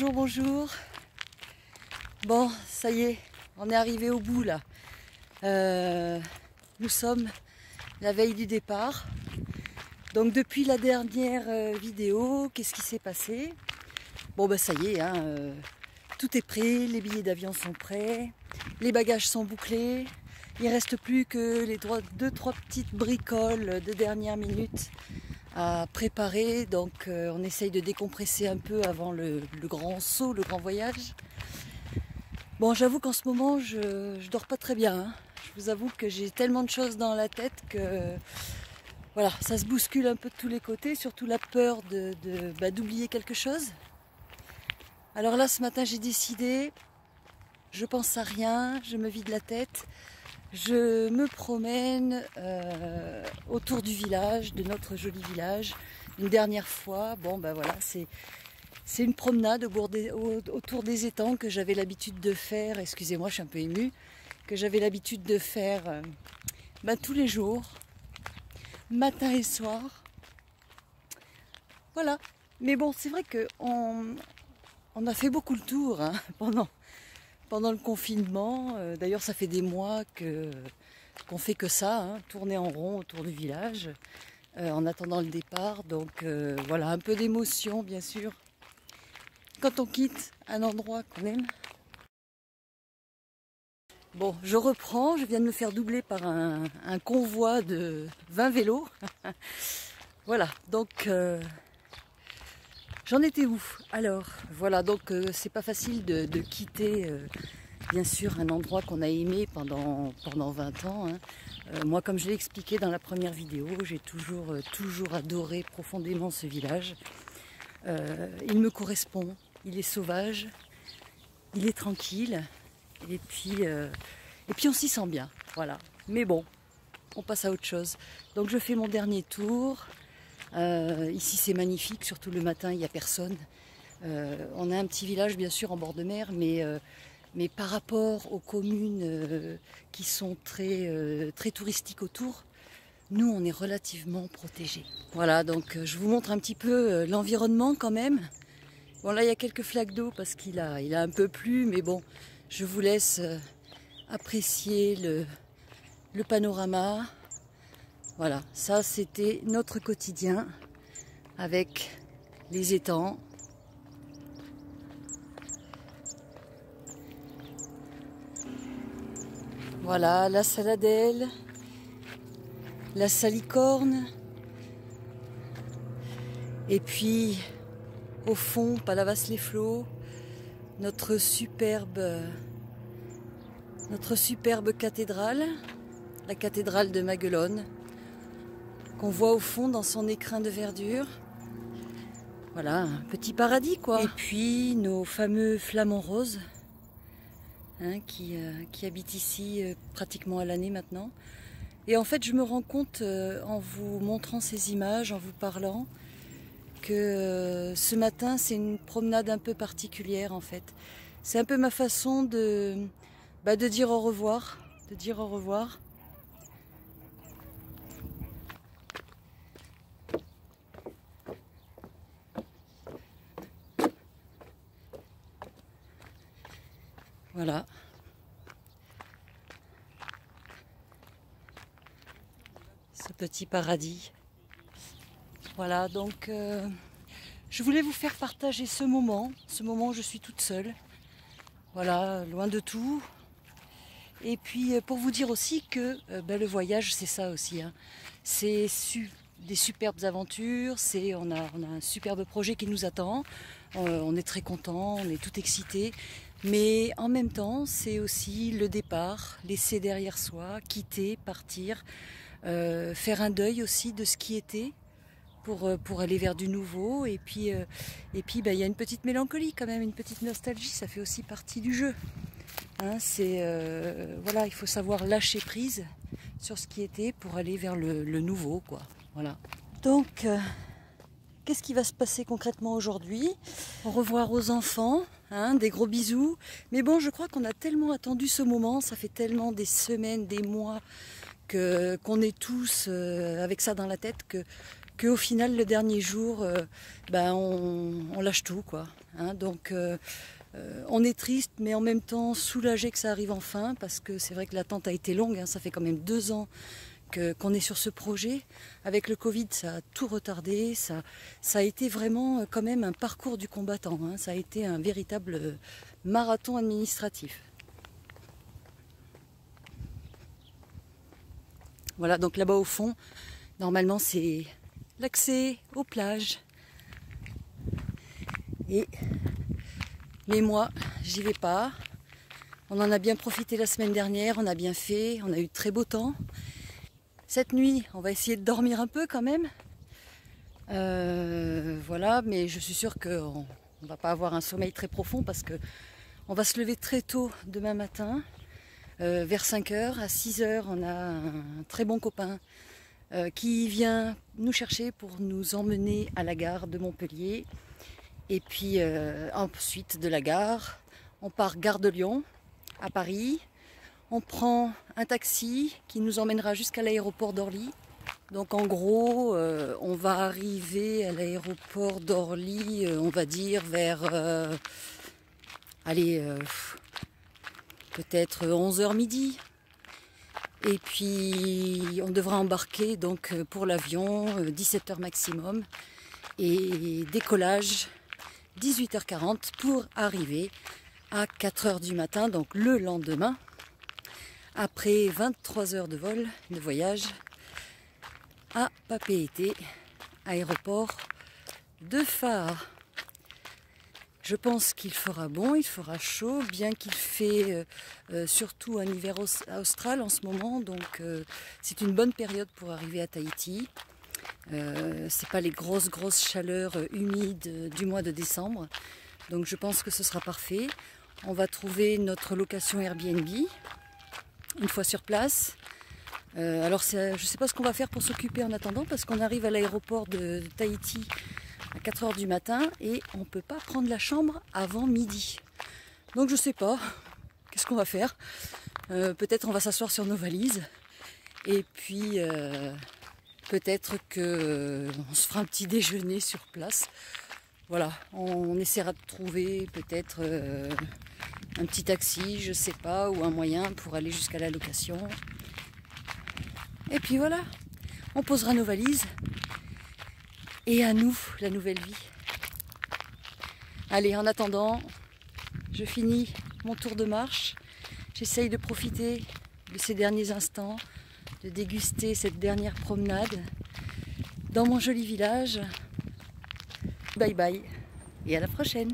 bonjour, bonjour. Bon, ça y est, on est arrivé au bout là. Nous sommes la veille du départ. Donc depuis la dernière vidéo, qu'est-ce qui s'est passé? Bon bah ça y est, hein, tout est prêt, les billets d'avion sont prêts, les bagages sont bouclés. Il ne reste plus que les 2-3 petites bricoles de dernière minute à préparer. Donc on essaye de décompresser un peu avant le grand saut, le grand voyage. Bon, j'avoue qu'en ce moment, je dors pas très bien. Hein. Je vous avoue que j'ai tellement de choses dans la tête que voilà, ça se bouscule un peu de tous les côtés, surtout la peur d'oublier quelque chose. Alors là, ce matin, j'ai décidé, je pense à rien, je me vide la tête, je me promène autour du village, de notre joli village, une dernière fois. Bon, ben voilà, c'est une promenade autour des étangs que j'avais l'habitude de faire, excusez-moi, je suis un peu émue, que j'avais l'habitude de faire tous les jours, matin et soir. Voilà. Mais bon, c'est vrai qu'on a fait beaucoup le tour hein, pendant le confinement. D'ailleurs, ça fait des mois qu'on fait que ça, hein, tourner en rond autour du village, en attendant le départ. Donc voilà, un peu d'émotion, bien sûr, quand on quitte un endroit qu'on aime. Bon, je reprends, je viens de me faire doubler par un convoi de 20 vélos. Voilà, donc j'en étais où? Alors, voilà, donc c'est pas facile de quitter, bien sûr, un endroit qu'on a aimé pendant 20 ans. Hein. Moi, comme je l'ai expliqué dans la première vidéo, j'ai toujours adoré profondément ce village. Il me correspond, il est sauvage, il est tranquille, et puis on s'y sent bien, voilà. Mais bon, on passe à autre chose. Donc je fais mon dernier tour. Ici c'est magnifique, surtout le matin, il n'y a personne. On a un petit village bien sûr en bord de mer, mais par rapport aux communes qui sont très touristiques autour, nous on est relativement protégés. Voilà, donc je vous montre un petit peu l'environnement quand même. Bon là il y a quelques flaques d'eau parce qu'il a un peu plu, mais bon, je vous laisse apprécier le panorama. Voilà, ça c'était notre quotidien avec les étangs. Voilà, la saladelle, la salicorne, et puis au fond, Palavas-les-Flots, notre superbe cathédrale, la cathédrale de Maguelone, qu'on voit au fond dans son écrin de verdure. Voilà, un petit paradis quoi. Et puis nos fameux flamants roses, hein, qui habitent ici pratiquement à l'année maintenant. Et en fait, je me rends compte en vous montrant ces images, en vous parlant, que ce matin, c'est une promenade un peu particulière en fait. C'est un peu ma façon de dire au revoir, Voilà. Ce petit paradis. Voilà, donc je voulais vous faire partager ce moment où je suis toute seule. Voilà, loin de tout. Et puis pour vous dire aussi que le voyage, c'est ça aussi. Hein. C'est des superbes aventures, on a un superbe projet qui nous attend. On est très contents, on est tout excités. Mais en même temps, c'est aussi le départ, laisser derrière soi, quitter, partir, faire un deuil aussi de ce qui était pour aller vers du nouveau. Et puis il y a une petite mélancolie quand même, une petite nostalgie, ça fait aussi partie du jeu. Hein, voilà, il faut savoir lâcher prise sur ce qui était pour aller vers le nouveau, quoi. Voilà. Donc, qu'est-ce qui va se passer concrètement aujourd'hui? Au revoir aux enfants, hein, des gros bisous. Mais bon, je crois qu'on a tellement attendu ce moment, ça fait tellement des semaines, des mois qu'on est tous avec ça dans la tête que qu'au final, le dernier jour, on lâche tout, quoi. Hein. Donc, on est triste, mais en même temps soulagé que ça arrive enfin, parce que c'est vrai que l'attente a été longue. Hein. Ça fait quand même 2 ans qu'on est sur ce projet. Avec le Covid, ça a tout retardé. Ça a été vraiment quand même un parcours du combattant. Hein. Ça a été un véritable marathon administratif. Voilà, donc là-bas au fond, normalement c'est l'accès aux plages. Mais moi, j'y vais pas. On en a bien profité la semaine dernière, on a bien fait, on a eu très beau temps. Cette nuit, on va essayer de dormir un peu quand même. Voilà, mais je suis sûre qu'on ne va pas avoir un sommeil très profond parce qu'on va se lever très tôt demain matin, vers 5h. À 6h, on a un très bon copain qui vient nous chercher pour nous emmener à la gare de Montpellier. Et puis ensuite de la gare, on part gare de Lyon à Paris. On prend un taxi qui nous emmènera jusqu'à l'aéroport d'Orly. Donc en gros, on va arriver à l'aéroport d'Orly, on va dire vers peut-être 11h midi. Et puis on devra embarquer donc pour l'avion 17h maximum. Et décollage 18h40 pour arriver à 4h du matin, donc le lendemain. Après 23 heures de vol, de voyage, à Papeete, aéroport de Faro. Je pense qu'il fera bon, il fera chaud, bien qu'il fait surtout un hiver austral en ce moment, donc c'est une bonne période pour arriver à Tahiti. C'est pas les grosses chaleurs humides du mois de décembre, donc je pense que ce sera parfait. On va trouver notre location Airbnb une fois sur place. Alors je ne sais pas ce qu'on va faire pour s'occuper en attendant, parce qu'on arrive à l'aéroport de Tahiti à 4h du matin et on ne peut pas prendre la chambre avant midi. Donc je ne sais pas, qu'est-ce qu'on va faire. Peut-être on va s'asseoir sur nos valises et puis peut-être qu'on se fera un petit déjeuner sur place. Voilà, on essaiera de trouver peut-être un petit taxi, je sais pas, ou un moyen pour aller jusqu'à la location. Et puis voilà, on posera nos valises et à nous la nouvelle vie. Allez, en attendant, je finis mon tour de marche. J'essaye de profiter de ces derniers instants, de déguster cette dernière promenade dans mon joli village. Bye bye et à la prochaine.